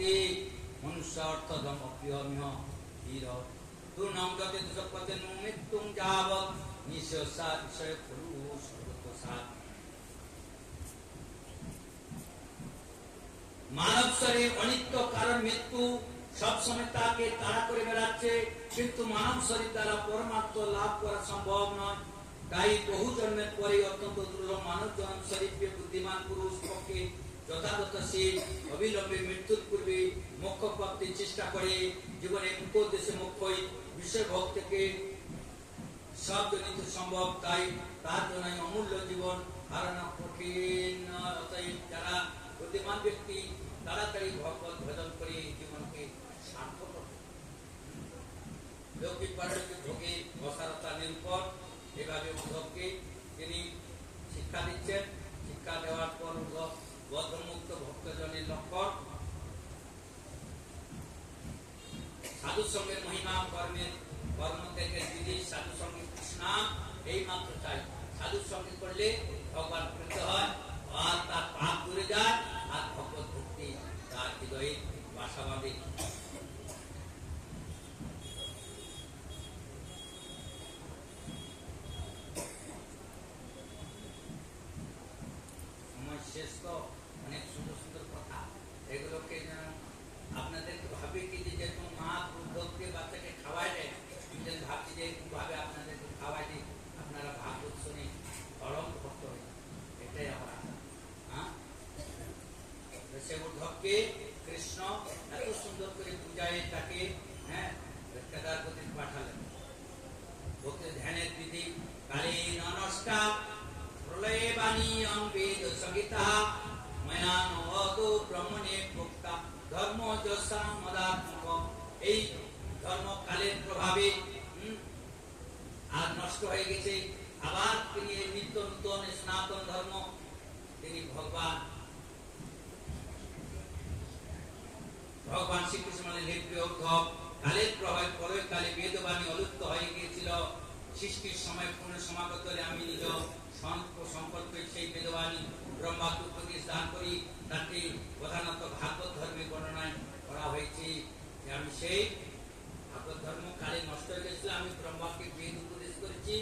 শান্তি মনুষ্য অর্থ ধম অপ্রিয়মিহ ধীর তু নাম গতে দুঃখপতে মৃত্যুং যাবৎ নিঃশ্বাসা বিষয় পুরুষ সাত মানব শরীর অনিত্য কারণ মৃত্যু সব সময় তাকে তাড়া করে বেড়াচ্ছে, কিন্তু মানব শরীর দ্বারা পরমাত্ম লাভ করা সম্ভব নয়। তাই বহু জন্মের পরে অত্যন্ত দুর্লভ মানব জন্ম শরীরকে বুদ্ধিমান পুরুষ পক্ষে যথাযথ সে অবিলম্বে মৃত্যুর পূর্বে মোক্ষ প্রাপ্তির চেষ্টা করে। জীবনে উদ্দেশ্যে মোক্ষই বিষয় ভোগ থেকে সব জনিত সম্ভব, তাই তার জন্য অমূল্য জীবন হারানো কঠিন। অতএব যারা বুদ্ধিমান ব্যক্তি তাড়াতাড়ি ভগবত ভজন করে জীবনকে সার্থক লৌকিক পারলৌকিক ভোগে অসারতা নিরূপণ এভাবে উদ্ধবকে তিনি শিক্ষা দিচ্ছেন। শিক্ষা দেওয়ার পর উদ্ধব বদ্ধমুক্ত ভক্তজনের লক্ষণ সাধু সঙ্গের মহিমা কর্মের কর্ম থেকে বিধি সাধু সঙ্গে কৃষ্ণা এই মাত্র চাই। সাধু সঙ্গে করলে ভগবান প্রীত হয় আর তার পাপ দূরে যায় আর ভগবত ভক্তি তার হৃদয়ে বাসা বাঁধে। সময় শেষ তো, অনেক সুন্দর সুন্দর কথা, এগুলোকে যেন আপনাদের ভাবে কি যে মা উদ্ধবকে বাচ্চাকে খাওয়াই দেয়, ভাবছি যে ভাবে আপনাদেরকে খাওয়াই দিই, আপনারা ভাগবত শুনে পরম ভক্ত হয়ে এটাই আমার সে উদ্ধবকে কৃষ্ণ এত সুন্দর করে বুঝায় তাকে কেদারপতি পাঠালেন। ভক্তের ধ্যানের বিধি কালে ননষ্টা প্রলয়ে বাণী অঙ্গেদ সঙ্গীতা ময়ানবতু ব্রহ্মণে ভোক্তা ধর্ম যশা মদাত্মক। এই ধর্ম কালের প্রভাবে আর নষ্ট হয়ে গেছে, আবার তিনি নিত্য নূতন সনাতন ধর্ম তিনি ভগবান শ্রীকৃষ্ণ উদ্ধব কালের প্রভাবে প্রলয় কালে বেদবাণী অলুপ্ত হয়ে গিয়েছিল। সৃষ্টির সময় পূর্ণ সমাগত আমি নিজ সংকল্পে সেই বেদবাণী ব্রহ্মাকে উপদেশ দান করি। তাকে প্রধানত ভাগবত ধর্মে বর্ণনায় করা হয়েছে যে আমি সেই ভাগবত ধর্ম কালে নষ্ট হয়ে গেছিল, আমি ব্রহ্মাকে বেদ উপদেশ করেছি।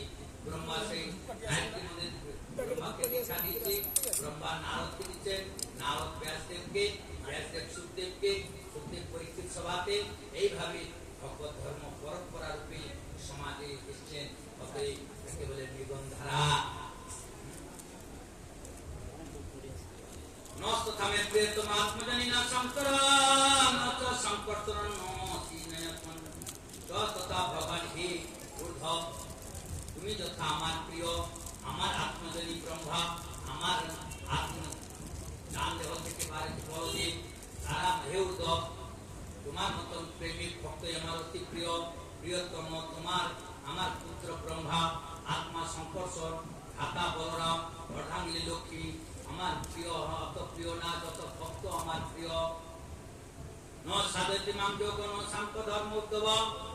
ব্রহ্মা সেই ব্রহ্মাকে দীক্ষা দিচ্ছে, ব্রহ্মা নারদকে দিচ্ছেন, নারদ ব্যাসদেবকে, ব্যাসদেব সুখদেবকে, সুখদেব পরীক্ষিত সভাতে। এইভাবে ভগবত ধর্ম পরম্পরা রূপে সমাজে এসেছেন। অতএব একে বলে নিগমধারা। নষ্ট থামে প্রিয়তম আত্মজানি না সংকরণ নচ সংকর্ষণ তথা ভগবান হে উদ্ধব, তুমি যথা আমার প্রিয়, আমার আত্মজনী ব্রহ্মা, আমার আত্ম জান দেহ থেকে বাড়িতে বলদেব, তারা হে উদ্ধব তোমার মতন প্রেমিক ভক্ত আমার অতি প্রিয়, প্রিয়তম তোমার আমার পুত্র ব্রহ্মা, আত্মা সংকর্ষণ, ধাতা বলরাম, অর্ধাঙ্গিনী লক্ষ্মী আমার প্রিয়, অত প্রিয় না যত ভক্ত আমার প্রিয়। ন সাধতি মাং যোগ ন সাংক ধর্ম উদ্ধব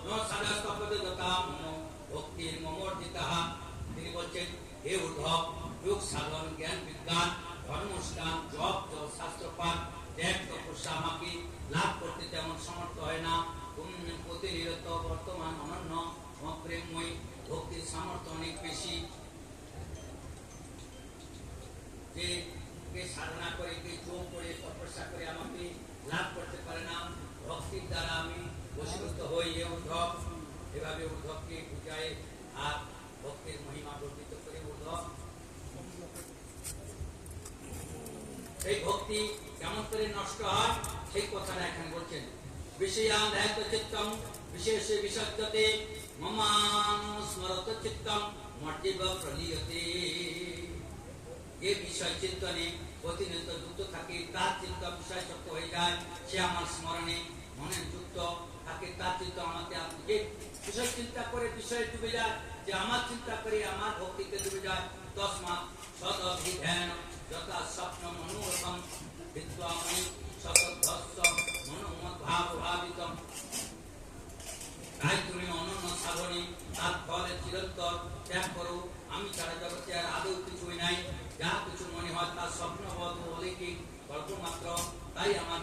ন সাধস্তপদে যথা মম ভক্তির মমর্জিতা। তিনি বলছেন হে উদ্ধব, যোগ সাধন জ্ঞান বিজ্ঞান ধর্মস্থান জপ জপ শাস্ত্রপাঠ ত্যাগ তপস্যা আমাকে লাভ করতে তেমন সমর্থ হয় না। প্রতিনিরত বর্তমান অনন্য প্রেমময় ভক্তির সামর্থ্য অনেক বেশি। যে সাধনা করে কে যোগ করে তপস্যা করে আমাকে লাভ করতে পারে না, ভক্তির দ্বারা আমি বশীভূত হই। এ উদ্ধব এভাবে উদ্ধবকে বুঝায় আর ভক্তির মহিমা বর্ণিত করে উদ্ধব সেই ভক্তি কেমন করে নষ্ট হয় সেই কথাটা এখানে বলছেন। বিষয়াধ্যায়িত চিত্তম বিশেষ বিসজ্জতে মমানুস্মরত চিত্তম মর্জিব প্রলীয়তে। যে বিষয় চিন্তনে প্রতিনিয়ত যুক্ত থাকে তার চিত্ত বিষয়যুক্ত হয়ে যায়, সে আমার স্মরণে মনে যুক্ত থাকে, তার চিত্ত আমাকে যে বিষয় চিন্তা করে বিষয়ে ডুবে যায়, যে আমার চিন্তা করে আমার ভক্তিতে ডুবে যায়। তস্মাৎ সদভিধ্যান যথা স্বপ্ন মনোরথম বিদ্বামণি সতধ্বস্ত মনোমদ্ভাব ভাবিতম। তাই তুমি অনন্য সাধনে তার ফলে চিরন্তর ত্যাগ করো। আমি ছাড়া জগতে আর আদৌ কিছুই নাই, যা কিছু মনে হয় তার স্বপ্নবধ অলৌকিক কল্পমাত্র। তাই আমার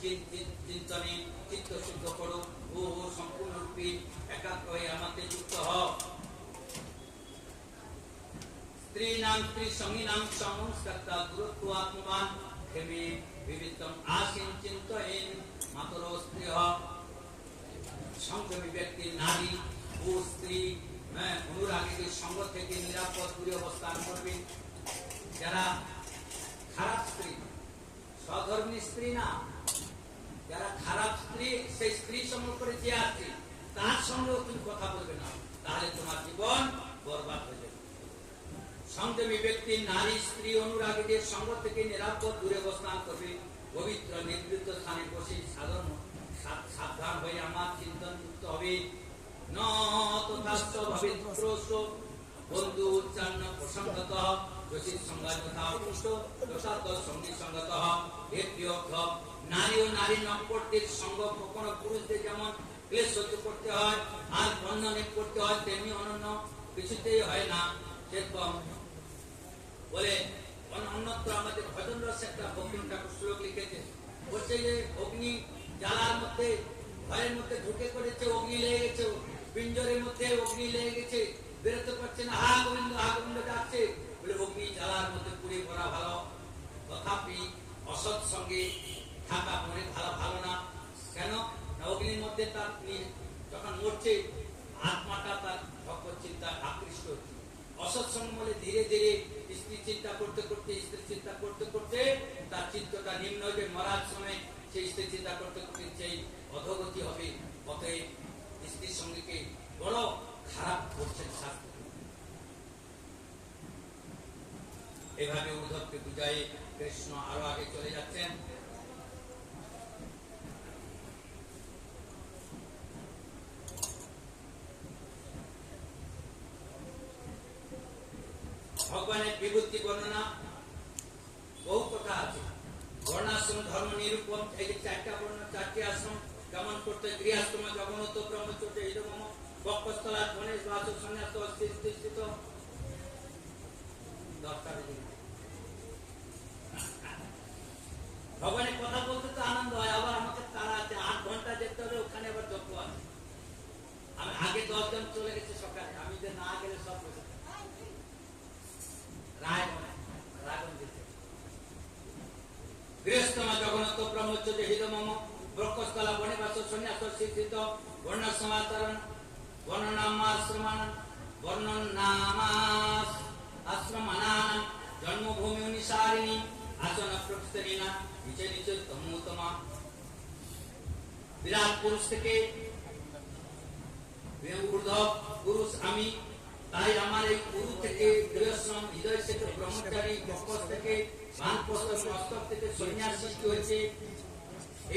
চিন্তনে চিত্ত শুদ্ধ করো ও সম্পূর্ণরূপে একাগ্র হয়ে আমাকে যুক্ত হও। স্ত্রীনাং স্ত্রী সঙ্গীনাং সংস্কর্তা গুরুত্ব আত্মবান ক্ষেমে বিবিধম আসীন চিন্তয়েন মাতর স্ত্রীহ। সংযমী ব্যক্তি নারী ও স্ত্রী অনুরাগীদের সঙ্গ থেকে নিরাপদ দূরে অবস্থান করবে। যারা খারাপ স্ত্রী, সধর্মী স্ত্রী না, যারা খারাপ স্ত্রী, সেই স্ত্রী সঙ্গ করে যে আছে তার সঙ্গেও তুমি কথা বলবে না, তাহলে তোমার জীবন বরবাদ হয়ে যাবে। সংযমী ব্যক্তি নারী স্ত্রী অনুরাগীদের সঙ্গ থেকে নিরাপদ দূরে অবস্থান করবে। পবিত্র নির্দিষ্ট স্থানে বসে সাবধান হয়ে আমার চিন্তন যুক্ত হবে। ন তথাস্য ভবিত্রস্য বন্ধু উচ্চান্ন প্রসঙ্গত যোশীর সংজ্ঞা যথা পুষ্ট যথার্থ সঙ্গী সঙ্গত। হে প্রিয়, নারী ও নারী নক্ষত্রের সঙ্গ কখনো পুরুষদের যেমন ক্লেশ সহ্য করতে হয় আর বন্ধনে করতে হয়, তেমনি অনন্য কিছুতেই হয় না। সেরকম বলে অন্যত্র আমাদের ভজন রস একটা ভক্তি ঠাকুর শ্লোক লিখেছে, বলছে যে অগ্নি জ্বালার মধ্যে ঘরের মধ্যে ঢুকে পড়েছে, অগ্নি লেগে গেছে, পিঞ্জরের মধ্যে অগ্নি লেগে গেছে, বেরোতে পারছে না, হা গোবিন্দ ডাকছে, বলে অগ্নি জ্বালার মধ্যে পুড়ে পড়া ভালো। তথাপি অসৎ সঙ্গে থাকা মনে ভালো না। কেন? অগ্নির মধ্যে তার যখন মরছে আত্মাটা তার ভগবত চিন্তা আকৃষ্ট হচ্ছে। অসৎ সঙ্গ বলে ধীরে ধীরে স্ত্রী চিন্তা করতে করতে তার চিত্তটা নিম্ন হয়ে মরার সময় সেই স্ত্রী চিন্তা করতে করতে সেই অধোগতি হবে। অতএব স্ত্রীর সঙ্গীকে বড় খারাপ করছেন শাস্ত্র। এভাবে উদ্ধবকে বুঝাই কৃষ্ণ আরো আগে চলে যাচ্ছেন। ভগবানের বিভূতি বর্ণনা বহু কথা আছে। বর্ণাশ্রম ধর্ম নিরূপণ, এই যে চারটি আশ্রম কেমন করতে, গৃহাশ্রম জগন্নাথ ব্রহ্মচর্য এইরকম বক্ষস্থলা গণেশ বাস সন্ন্যাস স্থিত 10টা বেজে গেছে। ভগবানের কথা বলতে তো আনন্দ হয়, আবার আমাকে তারা আছে 8 ঘন্টা যেতে হবে, ওখানে আবার যজ্ঞ আছে। আমি আগে 10 জন চলে গেছে সকালে, আমি যে না গেলে সব বসে গৃহস্থমা জগন্নাথ ব্রহ্মচর্য হৃদমম বক্ষস্থলা বনিবাস সন্ন্যাস সিদ্ধিত বর্ণাশ্রমাচরণ বর্ণনামাশ্রমানান জন্মভূমি অনুসারিণী আসন প্রতিষ্ঠানীনা নিচে নিচে তমোতমা। বিরাট পুরুষ থেকে ঊর্ধ্ব পুরুষ আমি, তাই আমার এই গুরু থেকে গৃহশ্রম, হৃদয় থেকে ব্রহ্মচারী, বক্ষ থেকে বানপ্রস্থ, মস্তক থেকে সন্ন্যাস সৃষ্টি হয়েছে।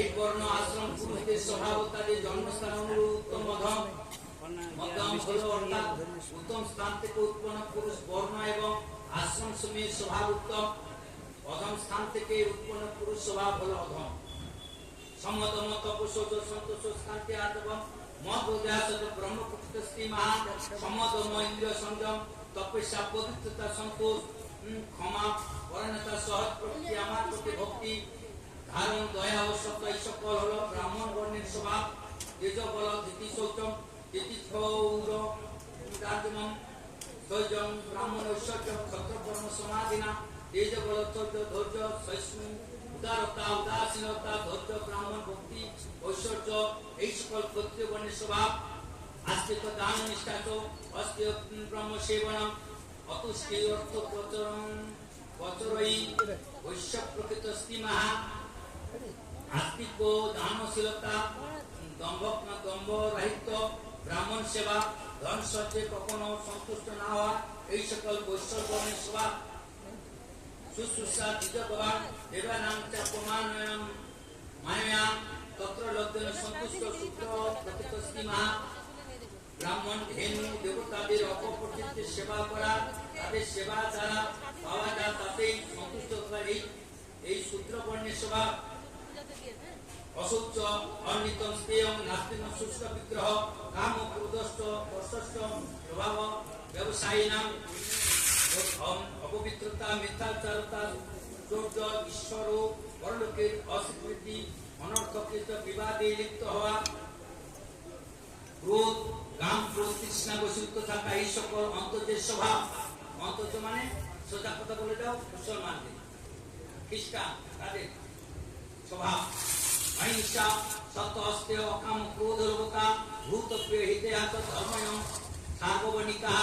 এই বর্ণ আশ্রম পুরুষদের স্বভাব, তাদের জন্মস্থান অনুরূপ উত্তম মধ্যম হল অর্থাৎ উত্তম স্থান থেকে উৎপন্ন পুরুষ বর্ণ এবং আশ্রম সমূহের স্বভাব উত্তম। অধম স্থান থেকে উৎপন্ন পুরুষ স্বভাব হল অধম। সমতম তপস্য সন্তোষ শান্তি আর্জবম ইন্দ্রিয় সংযম, তপস্যা, পবিত্রতা, সন্তোষ, ক্ষমা, পরায়ণতা, সহজ প্রকৃতি, আমার প্রতি ভক্তি, ধারণ, দয়া ও সত্য, এই সকল হলো ব্রাহ্মণ বর্ণের স্বভাব। তেজ বল ধৃতি শৌচম ব্রাহ্মণ ঐশ্বর্য ক্ষত্রকর্ম সমাধিনা। তেজ বল ধৈর্য সহিষ্ণু উদারতা উদাসীনতা ধৈর্য ব্রাহ্মণ ভক্তি ঐশ্বর্য, এই সকল ক্ষত্রিয় বর্ণের স্বভাব। আস্তিক দান নিষ্ঠা অস্তি ব্রহ্ম সেবনম অতুষ্টি অর্থ প্রচরই বৈশ্য প্রকৃত স্তিমাহা। আস্তিক দানশীলতা, দম্ভ রাহিত্য, ব্রাহ্মণ সেবা, ধন সহ্যে কখনো সন্তুষ্ট না হওয়া, এই সকল বৈশ্য বর্ণের স্বভাব। শুশ্রূষা দ্বিজগবান দেবানাং চাপমানয়ম মায়াম তত্র লব্ধেন সন্তুষ্ট সূত্র প্রকৃত স্তিমাহা। ব্রাহ্মণ ধেনু দেবতাদের অপরচিত্তে সেবা করা, তাদের সেবা দ্বারা পাওয়া যায় তাতেই সন্তুষ্ট করা, এই সূত্র বর্ণের স্বভাব। অসুচ্চ অনিতম স্তেয়ং নাস্তিক শুষ্ক বিগ্রহ কাম ক্রোধস্থ বর্ষস্থ প্রভাব ব্যবসায়ীনাম অপবিত্রতা, মিথ্যাচারতা, চৌর্য, ঈশ্বর ও পরলোকের অস্বীকৃতি, অনর্থ অতিরিক্ত বিবাদে লিপ্ত হওয়া, ক্রোধ, কাম, ক্রোধ, তৃষ্ণা বশীভূত থাকা, এই সকল অন্তর্যের স্বভাব। অন্তর্য মানে সোজা কথা বলে দাও, মুসলমানদের, খ্রিস্টান তাদের স্বভাব। অহিংসা, সত্য, অস্তেয়, অকাম, ক্রোধ, লোভতা, ভূত, প্রিয়, হিতেহাত, ধর্ময়ম, সার্ববণিকা,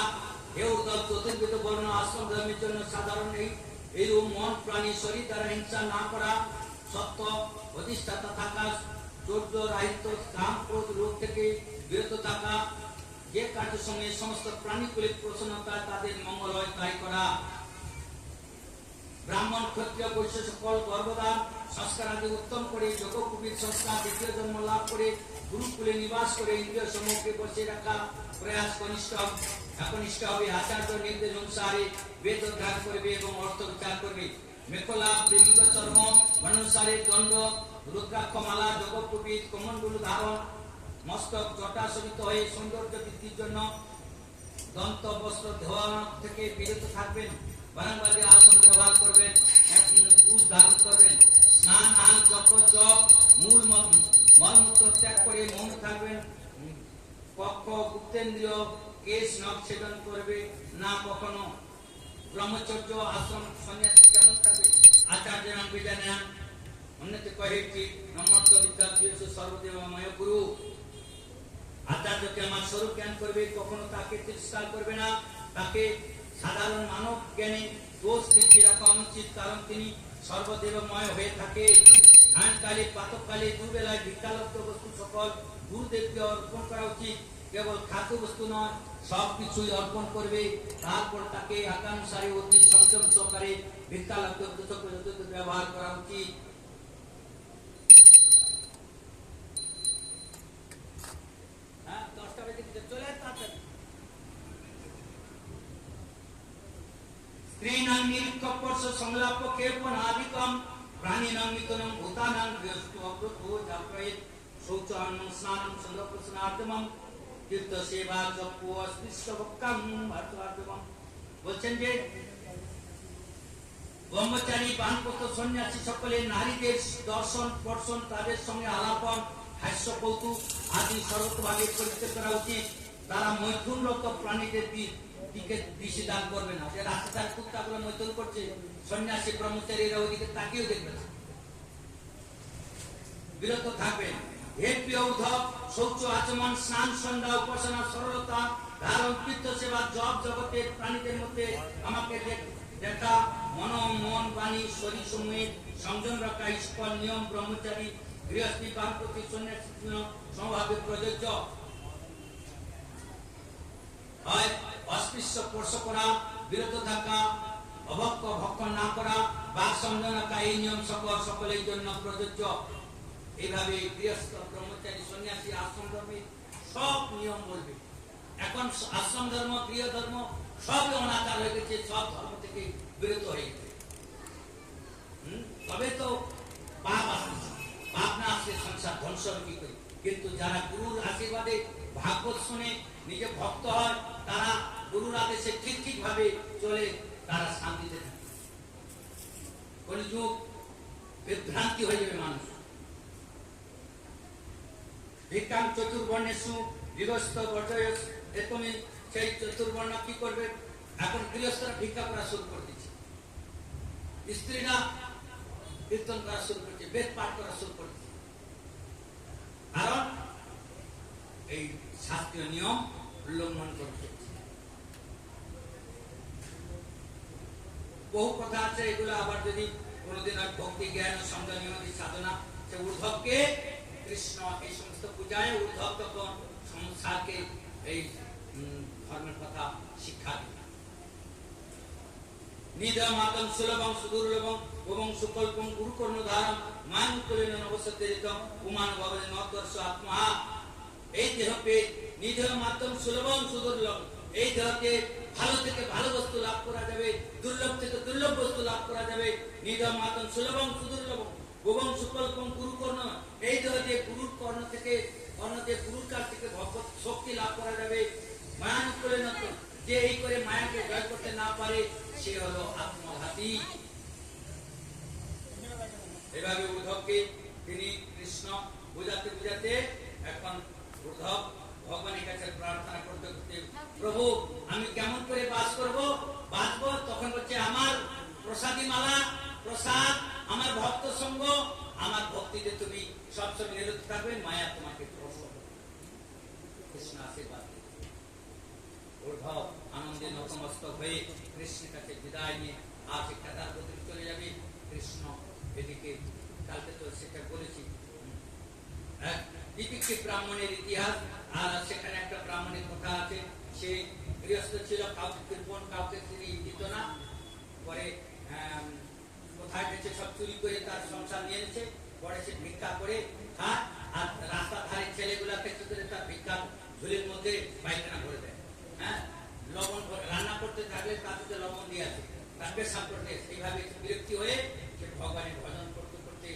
হে উদ্ধব, চতুর্বিধ বর্ণ আশ্রম ধর্মের জন্য সাধারণ এইরূপ মন, প্রাণী, শরীর দ্বারা হিংসা না করা, সত্য, অধিষ্ঠাতা থাকা, চৌর্য, রাহিত্য, কাম, ক্রোধ, লোভ থেকে বিরত থাকা, যে কার্যের সঙ্গে সমস্ত প্রাণীকুলের প্রসন্নতা, তাদের মঙ্গল হয় তাই করা। ব্রাহ্মণ, ক্ষত্রিয়, বৈশ্য সকল গর্ভদান সংস্কার আদি উত্তম করে যোগকুবির সংস্কার দ্বিতীয় জন্ম লাভ করে গুরুকুলে নিবাস করে ইন্দ্রিয় সমূহকে বসিয়ে রাখা প্রয়াস একনিষ্ঠ হবে। আচার্য নির্দেশ অনুসারে বেদ অধ্যয়ন করবে এবং অর্থ বিচার করবে। মেখলা, লিঙ্গ, চর্ম, অনুসারে দণ্ড, রুদ্রাক্ষ মালা, যোগকুবির, কমণ্ডলু ধারণ, মস্তক জটা শোভিত হয়ে সৌন্দর্য বৃদ্ধির জন্য দন্ত বস্ত্র ধোয়া থেকে বিরত থাকবেন। বারংবাদী আসন ব্যবহার করবেন, কুশ ধারণ করবেন। স্নান, আন, জপ, মূল মলমূত্র ত্যাগ করে মৌন থাকবেন। কক্ষ, গুপ্তেন্দ্রিয়, কেশ, নখ ছেদন করবে না কখনো। ব্রহ্মচর্য, আশ্রম সন্ন্যাসী কেমন থাকবে? আচার্য নাম বিজানান অন্যতে কহেছি নমর্ত বিদ্যা সর্বদেবময় গুরু। আচার্যকে আমার স্বরূপ জ্ঞান করবে, কখনো তাকে তিরস্কার করবে না। তাকে সাধারণ মানব জ্ঞানে দোষ সৃষ্টি রাখা অনুচিত, কারণ তিনি সর্বদেবময় হয়ে থাকে। সায়ংকালে, প্রাতঃকালে, দুবেলায় ভিক্ষালব্ধ বস্তু সকল গুরুদেবকে অর্পণ করা উচিত। কেবল খাদ্য বস্তু নয়, সবকিছুই অর্পণ করবে। তারপর তাকে আকানুসারে অতি সংযম সহকারে ভিক্ষালব্ধ বস্তু ব্যবহার করা উচিত। স্ত্রীনাং নিরীক্ষপর্শ সংলাপ ক্ষেপণ আদিকম প্রাণিনাং মিতনং ভূতানাং গৃহস্থ অব্রতো জাগ্রয়েৎ শৌচান্নং স্নানং সঙ্গপ্রসনার্থমং তীর্থ সেবা জপ অস্পৃশ্য ভক্কাং ভারতার্থমং। বলছেন যে ব্রহ্মচারী, বানপ্রস্থ, সন্ন্যাসী সকলে নারীদের দর্শন, স্পর্শন, তাদের সঙ্গে আলাপন, হাস্য, কৌতুক আদি সর্বতভাবে পরিত্যাগ করা উচিত। তারা মৈথুনরত প্রাণীদের দিকে দৃষ্টি দান করবে না। যে রাস্তার কুত্তাগুলো মৈথুন করছে, সন্ন্যাসী ব্রহ্মচারীরা ওইদিকে তাকিয়েও দেখবে না, বিরত থাকবেন। হে প্রিয় উদ্ধব, শৌচ, আচমন, স্নান, সন্ধ্যা, উপাসনা, সরলতা, ধারণ, তীর্থ সেবা, জপ, জগতের প্রাণীদের মধ্যে আমাকে দেখা, মন, বাণী, শরীর সমূহে সংযম রাখা ইস্কল নিয়ম ব্রহ্মচারী, গৃহস্থী, বামপতি, সন্ন্যাসী সমভাবে প্রযোজ্য। হয় অস্পৃশ্য স্পর্শ করা, বিরত থাকা, অভক্ষ ভক্ষণ না করা, বাক সংযম রাখা, এই নিয়ম সকলের জন্য প্রযোজ্য। এইভাবে গৃহস্থ, ব্রহ্মচারী, সন্ন্যাসী, আশ্রম ধর্মে সব নিয়ম বলবে। এখন আশ্রম ধর্ম, গৃহ ধর্ম সবই অনাচার হয়ে গেছে, সব ধর্ম থেকে বিরত হয়ে গেছে। তবে তো পাপ আসছে, পাপ না আসলে সংসার ধ্বংস কি করে। কিন্তু যারা গুরুর আশীর্বাদে ভাগবত শুনে নিজে ভক্ত হয়, তারা গুরুর আদেশে ঠিক ভাবে চলে, তারা শান্তিতে থাকে। কলিযুগ বিভ্রান্তি হয়ে যাবে মানুষ। ভিক্ষাং চতুর্বর্ণেষু গৃহস্থ বর্জয়স। তুমি সেই চতুর্বর্ণ কি করবে? এখন গৃহস্থরা ভিক্ষা করা শুরু করে দিচ্ছে, স্ত্রীরা কীর্তন করা শুরু করছে, বেদ পাঠ করা শুরু করছে। কারণ এই শাস্ত্রীয় নিয়ম উল্লঙ্ঘন করছে। বহু কথা আছে, এগুলো আবার যদি কোনোদিন ভক্তি, জ্ঞান, সঙ্গ, নিয়ম, সাধনা, সে উদ্ধবকে কৃষ্ণ এই সমস্ত পূজায় উদ্ধব তখন সংসারকে এই ধর্মের কথা শিক্ষা দিল। নিধমাতং সুলভং সুদুর্লভং এবং সুকল্পং গুরুকর্ণধারম মায়ুকুলেন নবসত্যরিতম উমান ভবেন নদর্শ আত্মা। এই দেহকে নিধমাতং সুলভং সুদুর্লভ, এই দেহকে ভালো থেকে ভালো বস্তু লাভ করা যাবে, দুর্লভ থেকে দুর্লভ বস্তু লাভ করা যাবে। নিধমাতং সুলভং সুদুর্লভং এবং সুকল্পং গুরুকর্ণ, এই দেহ যে গুরুর কর্ণ থেকে গুরুর কাছ থেকে ভগবত শক্তি লাভ করা যাবে। মায়ানুকুলেন, যে এই করে মায়াকে জয় করতে না পারে সে হলো আত্মঘাতী। এভাবে উদ্ধবকে তিনি কৃষ্ণ বুঝাতে বুঝাতে এখন উদ্ধব ভগবানের কাছে প্রার্থনা করতে করতে, প্রভু আমি কেমন করে বাস করব, বাঁচবো? তখন বলছে আমার প্রসাদী মালা, প্রসাদ, আমার ভক্ত সঙ্গ, আমার ভক্তিতে তুমি সবসময় নিরত থাকবে, মায়া তোমাকে স্পর্শ করবে। কৃষ্ণ আশীর্বাদ দিল। উদ্ধব আনন্দে নতমস্তক হয়ে কৃষ্ণের কাছে বিদায় নিয়ে আর সে কেদারগতি চলে যাবে। কৃষ্ণ এদিকে, কালকে তো সেটা বলেছি, দ্বিতীয় ব্রাহ্মণের ইতিহাস। আর সেখানে একটা ব্রাহ্মণের কথা আছে, সে গৃহস্থ ছিল, কাউকে কৃপণ, কাউকে তিনি দিত না। পরে কোথায় গেছে সব চুরি করে তার সংসার নিয়ে এনেছে। পরে সে ভিক্ষা করে খায়, আর রাস্তার ধারে ছেলেগুলাকে তার ভিক্ষা ঝুলির মধ্যে পায়খানা ভরে দেয়। হ্যাঁ, লবণ রান্না করতে থাকলে তার সাথে লবণ দিয়ে আছে, তাকে সাপোর্ট নেই। সেইভাবে বিরক্তি হয়ে সে ভগবানের ভজন করতে করতে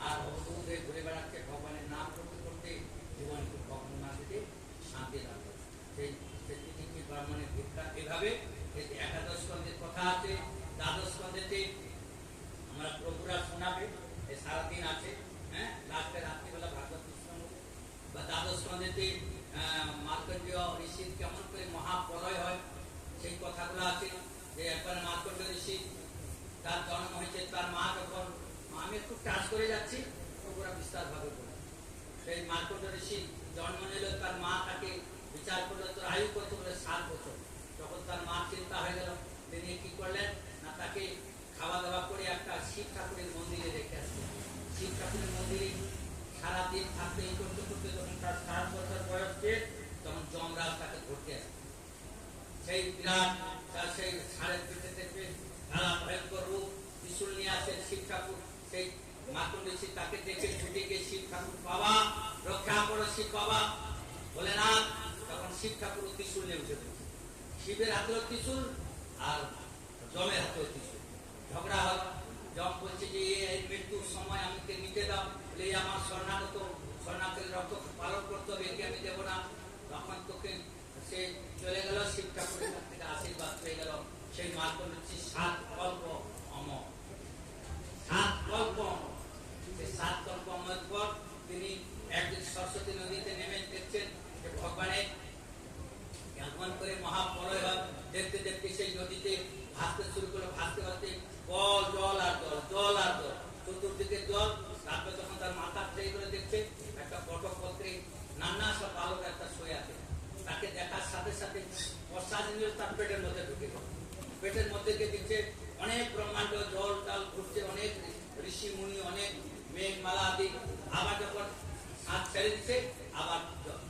আর অবধূত হয়ে ঘুরে বেড়াচ্ছে, ভগবানের নাম করতে করতে জীবনকে ভগবান না দিতে শান্তি লাভ করে। সেই তিনটি ব্রাহ্মণের ভিক্ষা এভাবে। একাদশ স্কন্ধের কথা আছে, দ্বাদশ স্কন্ধেতে আমরা প্রভুরা শোনাবে, সারাদিন আছে। হ্যাঁ, লাস্টে রাত্রিবেলা ভাগবত কৃষ্ণ বা দ্বাদশ স্কন্ধেতে মার্কণ্ডেয় ঋষির কেমন করে মহাপ্রলয় হয় সেই কথাগুলো আছে। যে একবার মার্কণ্ডেয় ঋষি তার জন্ম হয়েছে, তার মা যখন, আমি একটু টাচ করে যাচ্ছি, প্রভুরা বিস্তার ভাবে বলে। সেই মার্কণ্ডেয় ঋষি জন্ম নিল, তার মা তাকে বিচার করলো, তোর আয়ু কত? বলে 7 বছর। যখন তার মা চিন্তা হয়ে গেল, তিনি কি করলেন না, তাকে খাওয়া দাওয়া করে একটা শিব ঠাকুরের মন্দিরে রেখে আসলেন। শিব ঠাকুরের মন্দিরে সারাদিন থাকতে এই করতে করতে যখন তার 7 বছর বয়স শেষ, তখন যমরাজ তাকে ধরতে আসে। সেই বিরাট তার সেই সাড়ে পেটে থেকে তারা ভয়ঙ্কর রূপ ত্রিশূল নিয়ে আসেন শিব ঠাকুর। সেই মাতঙ্গ ঋষি তাকে দেখে ছুটে গিয়ে শিব ঠাকুর, বাবা রক্ষা করো শিব বাবা বলে না। তখন শিব ঠাকুর ত্রিশূল নিয়ে উঠে পড়েছে। শিবের হাতেও ত্রিশূল আর জমের হাতেও ত্রিশূল। ঝগড়া হল। জম বলছে যে এই মৃত্যুর সময় আমাকে নিতে দাও, বলে আমার শরণাগত রক্ত পালন করতে হবে, একে আমি দেবো না। তখন তোকে সে চলে গেল, শিব ঠাকুরের কাছ থেকে আশীর্বাদ পেয়ে গেল। সেই মার্কণ্ড ঋষি 7 কল্প অমর, 7 কল্প অমর। সেই 7 কল্প অমর পর তিনি একদিন সরস্বতী নদীতে নেমে দেখছেন যে ভগবানের কেমন করে মহাপ্রলয় হয়। দেখতে দেখতে সেই নদীতে ভাসতে শুরু করলো, ভাসতে ভাসতে জল আর জল, জল আর জল, চতুর্দিকে জল। তারপরে যখন তার মাথা ট্রেই করে দেখছে একটা কটকপত্রে নানা সব আলোর একটা শুয়ে আছে। তাকে দেখার সাথে সাথে প্রসাদ নিয়ে তার পেটের মধ্যে ঢুকে গেল। পেটের মধ্যে গিয়ে দেখছে অনেক ব্রহ্মাণ্ড, জল টাল ঘুরছে, অনেক ঋষি মুনি, অনেক মেঘমালা আদি। আবার যখন শ্বাস ছেড়ে দিচ্ছে, আবার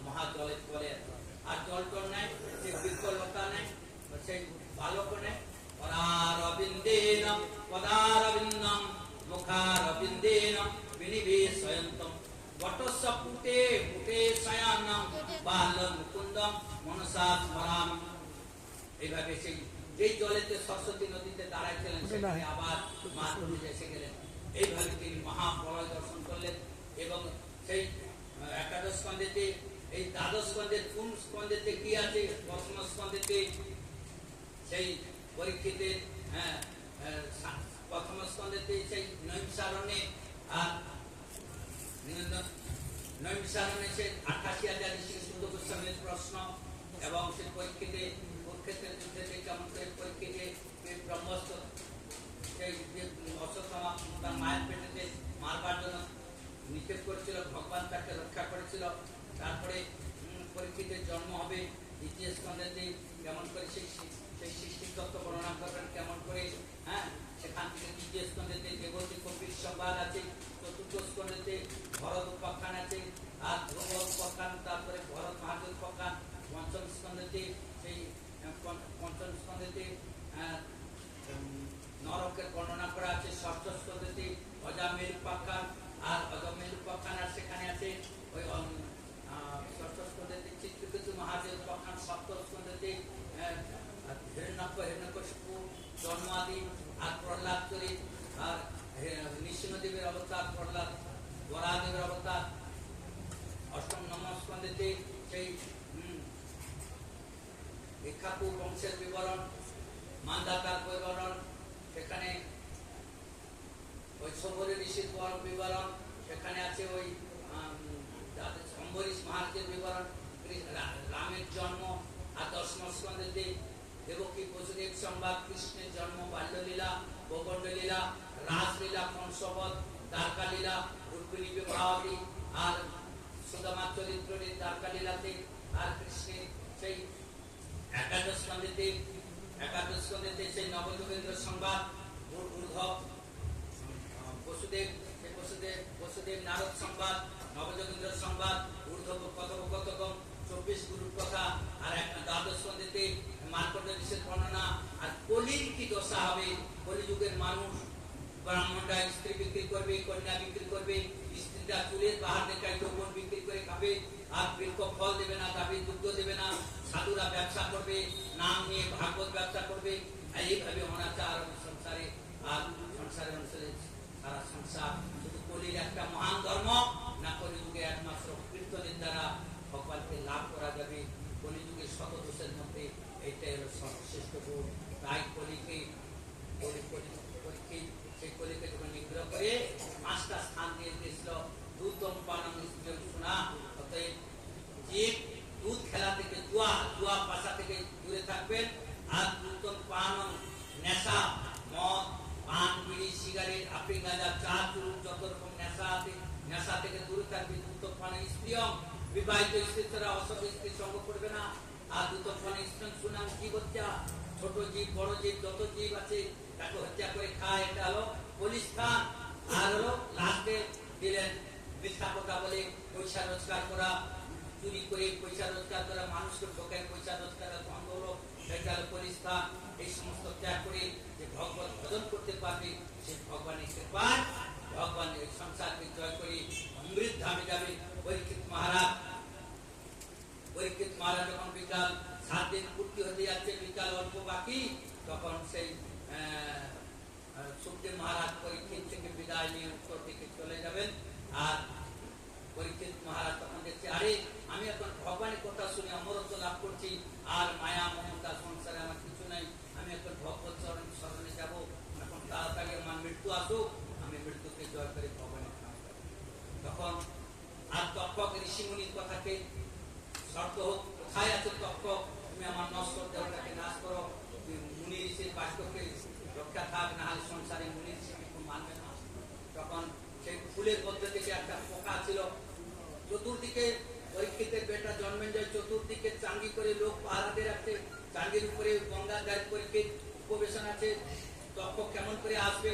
মহাজলে চলে আসে। আর জল টল নেয়, সে বৃক্ষলতা নেয়, সেই বালক নেয়। পদারবিন্দেন পদারবিন্দম মুখারবিন্দেন বিনিবেশয়ন্তম বটস্য পুটে পুটে শয়ানম বালং মুকুন্দম মনসা স্মরামি। এইভাবে সেই যেই জলেতে সরস্বতী নদীতে দাঁড়াইছিলেন, সেখানে আবার মা তুলসী এসে গেলেন। এইভাবে তিনি মহাপ্রলয় দর্শন করলেন। এবং সেই একাদশ স্কন্ধেতে, এই দ্বাদশ স্কন্ধের কোন স্কন্ধেতে কি আছে? প্রথম স্কন্ধেতে সেই পরীক্ষিতের প্রথম স্কন্ধেতে সেই নৈমিষারণ্যে, আর নৈমিষারণ্যে সে 88,000 ঋষি শুদ্ধ গোস্বামীর প্রশ্ন, এবং সে পরীক্ষিতে কুরুক্ষেত্রের যুদ্ধে কেমন করে পরীক্ষিতে ব্রহ্মস্ত্র সেই অশ্বত্থামা তার মায়ের পেটেতে মারবার জন্য নিক্ষেপ করেছিল, ভগবান তাকে রক্ষা করেছিল। তারপরে পরীক্ষিতের জন্ম হবে। দ্বিতীয় স্কন্ধেতে কেমন করে সেই সৃষ্টির তত্ত্ব বর্ণনা করবেন, কেমন করে। হ্যাঁ, সেখান থেকে তৃতীয় স্কন্ধেতে দেবতী কপির সংবাদ আছে। চতুর্থ স্কন্ধেতে ভরত উপাখ্যান আছে, আর ধ্রুব উপাখ্যান, তারপরে ভরত মহাদেব উপাখ্যান। পঞ্চম স্কন্ধেতে সেই পঞ্চম স্কন্ধেতে নরকের বর্ণনা করা আছে। ষষ্ঠ স্কন্ধেতে অজামের উপাখ্যান, আর অজামের উপাখ্যান, আর সেখানে আছে ওই ষষ্ঠ স্কন্ধেতে চিত্রকেতু মহাদেব উপাখ্যান। সপ্তম স্কন্ধেতে হিরণ্যকশিপু জন্ম আদি, আর প্রহ্লাদ চরিত, আর নৃসিংহদেবের অবতার প্রহ্লাদ, বরাহদেবের অবতার। অষ্টম নবম স্কন্ধেতে সেই ইক্ষ্বাকু বংশের বিবরণ, মান্ধাতার বিবরণ, সেখানে ওই শবরী ঋষির বিবরণ, সেখানে আছে ওই রামের জন্ম, আর দশম স্কন্ধে দেবকী বসুদেব সংবাদ, কৃষ্ণের জন্ম, বাল্যলীলা, গোবর্ধলীলা, রাসলীলা, কংসবধ, দ্বারকালীলা, রুক্মিণী বিবাহাবলী, আর সুদামা চরিত্রের দ্বারকালীলাতে, আর কৃষ্ণের সেই একাদশ স্কন্ধেতে সেই নবযোগেন্দ্র সংবাদ, ঊর্ধ্ব বসুদেব নারদ সংবাদ, নবযোগেন্দ্র সংবাদ, ঊর্ধ্ব কথোপকথন, 24 গুরুর কথা, আর একটা দ্বাদশ স্কন্ধেতে মার্কণ্ড ঋষির বর্ণনা। আর কলির কি দশা হবে, কলিযুগের মানুষ, ব্রাহ্মণরা স্ত্রী বিক্রি করবে, কন্যা বিক্রি করবে, স্ত্রীরা চুলের পাহাড় দেখায় যৌবন বিক্রি করে খাবে, আর বৃক্ষ ফল দেবে না, গাভীর দুগ্ধ দেবে না, সাধুরা ব্যবসা করবে, নাম নিয়ে ভাগবত ব্যবসা করবে, এইভাবে অনাচার সংসারে, আর সংসারে অনুসারে সারা সংসার। শুধু কলির একটা মহান ধর্ম না, কলিযুগে একমাত্র কীর্তনের দ্বারা ভগবানকে লাভ করা যাবে। কলিযুগের শত দোষের মধ্যে এইটাই হলো সর্বশ্রেষ্ঠ গুণ। তাই কলিকে সেই কলিকে যখন নিগ্রহ করে 5টা স্থান দিয়ে দিয়েছিল, দুধম পানম নিশ্চয় শোনা। অতএব যে দুধ খেলা থেকে, জুয়া পাশা থেকে দূরে থাকবেন, আর দুধম পানম নেশা, মদ, পান, বিড়ি, সিগারেট, আফিং, গাঁজা, চা, চুরুট, যত রকম নেশা আছে, নেশা থেকে দূরে থাকবে। দুধম পানে স্ত্রীয়ম, বিবাহিত স্ত্রীরা অসৎ স্ত্রী সঙ্গ করবে না। আর দুধম পানে স্ত্রী সুনাম, জীব হত্যা, ছোট জীব বড় জীব যত জীব আছে তাকে হত্যা করে খায়, এটা হলো বলিস্থান। আর হলো লাস্টে দিলেন মিথ্যা কথা বলে পয়সা রোজগার করা, চুরি করে পয়সা রোজগার করা, মানুষকে ঠকায় পয়সা রোজগার বন্ধ হলো, সেটা হলো বলিস্থান। এই সমস্ত ত্যাগ করে যে ভগবান ভজন করতে পারবে, সেই ভগবানের কৃপায় ভগবান এই সংসারকে জয় করে অমৃত ধামে যাবে। পরীক্ষিত মহারাজ যখন বিকাল 7 দিন পূর্তি হতে যাচ্ছে, বিকাল অল্প বাকি, তখন সেই সুখদেব মহারাজ পরীক্ষিত থেকে বিদায় নিয়ে উত্তর দিকে চলে যাবেন। আর পরীক্ষিত মহারাজ তখন দেখছে, আরে আমি এখন ভগবানের কথা শুনে অমরত্ব লাভ করছি, আর মায়া মমতা সংসারে আমার কিছু নাই, আমি এখন ভগবত স্মরণে যাব, এখন তাড়াতাড়ি আমার মৃত্যু আসুক, আমি মৃত্যুকে জয় করে ভগবানের নাম করব। তখন আর তক্ষক ঋষিমুনির কথাকে শর্ত হোক, কোথায় আছে তক্ষক, তুমি আমার নশ্বর দেহটাকে নাশ করো, মুনি ঋষির বাক্যকে রক্ষা থাক, না হলে সংসারে মুনি ঋষিকে মানবে না। তখন সেই ফুলের মধ্যে থেকে একটা পোকা ছিল, চতুর্দিকে পরীক্ষিতের বেটা জন্মেঞ্জয় চতুর্দিকে চাঙ্গি করে লোক পাহারাতে রাখছে, চাঙ্গির উপরে গঙ্গার গায়ে পরীক্ষিত উপবেশন আছে। তক্ষক কেমন করে আসবে?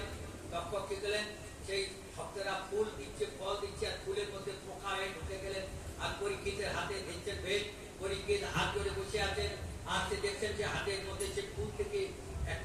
তক্ষক কি গেলেন, সেই ভক্তরা ফুল দিচ্ছে, ফল দিচ্ছে, আর ফুলের মধ্যে পোকা হয়ে ঢুকে গেলেন। আর পরীক্ষিতের হাতে দিচ্ছেন ভেদ, পরীক্ষিত হাত ধরে বসে আছেন, আর সে দেখছেন যে হাতের মধ্যে সে ফুল থেকে একটা